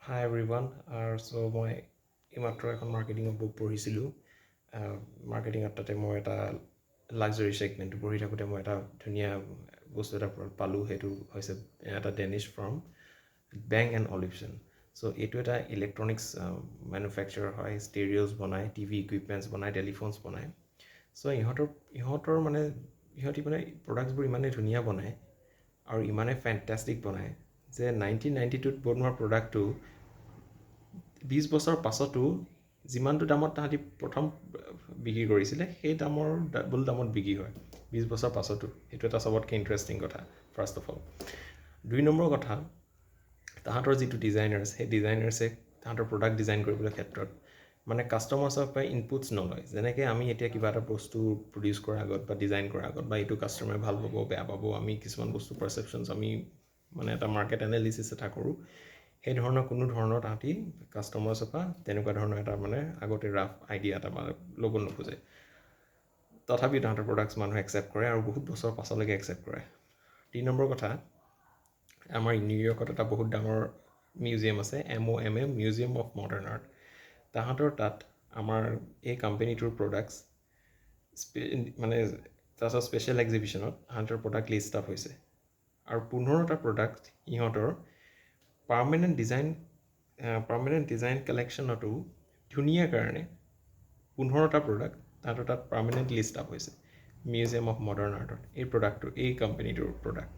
Hi everyone. So মই এইমাত্ৰ এখন মাৰ্কেটিঙৰ বুক পঢ়িছিলোঁ। মাৰ্কেটিঙত তাতে মই এটা লাক্সাৰী ছেগমেণ্ট পঢ়ি থাকোঁতে মই এটা ধুনীয়া বস্তু এটা পালোঁ। সেইটো হৈছে এটা ডেনিছ ফাৰ্ম বেং এণ্ড অলিভছন। চ' এইটো এটা ইলেক্ট্ৰনিক্স মেনুফেকচাৰ হয়। ষ্টেৰিঅ'জ বনায়, টিভি ইকুইপমেণ্টছ বনায়, টেলিফোনছ বনায়। চ' ইহঁতৰ মানে ইহঁতি মানে প্ৰডাক্টছবোৰ ইমানেই ধুনীয়া বনায় আৰু ইমানেই ফেণ্টাষ্টিক বনায় যে 1992ত বনোৱা প্ৰডাক্টটো 20 বছৰ পাছতো যিমানটো দামত তাহাঁতি প্ৰথম বিক্ৰী কৰিছিলে সেই দামৰ ডাবল দামত বিক্ৰী হয় 20 বছৰ পাছতো। সেইটো এটা চবতকৈ ইণ্টাৰেষ্টিং কথা ফাৰ্ষ্ট অফ অল। 2 নম্বৰ কথা, তাহাঁতৰ যিটো ডিজাইনাৰ্ছ, সেই ডিজাইনাৰ্ছে তাহাঁতৰ প্ৰডাক্ট ডিজাইন কৰিবলৈ ক্ষেত্ৰত মানে কাষ্টমাৰ্ছৰ পৰা ইনপুটছ নলয়। যেনেকৈ আমি এতিয়া কিবা এটা বস্তু প্ৰডিউচ কৰাৰ আগত বা ডিজাইন কৰাৰ আগত বা এইটো কাষ্টমাৰে ভাল পাব বেয়া পাব, আমি কিছুমান বস্তু পাৰচেপশ্যনছ আমি মানে এটা মাৰ্কেট এনালিচিছ এটা কৰোঁ। সেই ধৰণৰ কোনো ধৰণৰ তাহাঁতি কাষ্টমাৰ্ছৰ পৰা তেনেকুৱা ধৰণৰ এটা মানে আগতে ৰাফ আইডিয়া এটা মানে ল'ব নোখোজে। তথাপি তাহাঁতৰ প্ৰডাক্টছ মানুহে একচেপ্ট কৰে আৰু বহুত বছৰ পাছলৈকে একচেপ্ট কৰে। 3 নম্বৰ কথা, আমাৰ নিউয়ৰ্কত এটা বহুত ডাঙৰ মিউজিয়াম আছে, MoMA, museum of modern art. তাহাঁতৰ তাত আমাৰ এই কোম্পেনীটোৰ প্ৰডাক্টছ মানে তাৰপিছত স্পেচিয়েল এক্সিবিশ্যনত তাহাঁতৰ প্ৰডাক্ট লিষ্ট আপ হৈছে আৰু 15টা প্ৰডাক্ট ইহঁতৰ পাৰ্মানেণ্ট ডিজাইন কালেকশ্যনতো ধুনীয়া কাৰণে 15টা প্ৰডাক্ট তাহাঁতৰ তাত পাৰ্মানেণ্ট লিষ্ট আপ হৈছে মিউজিয়াম অফ মডাৰ্ণ আৰ্টত। এই কোম্পেনীটোৰ product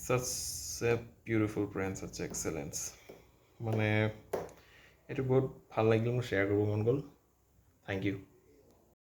such a beautiful brand, such excellence. মানে এইটো বহুত ভাল লাগিল, মোৰ শ্বেয়াৰ কৰিব মন গ'ল। Thank U.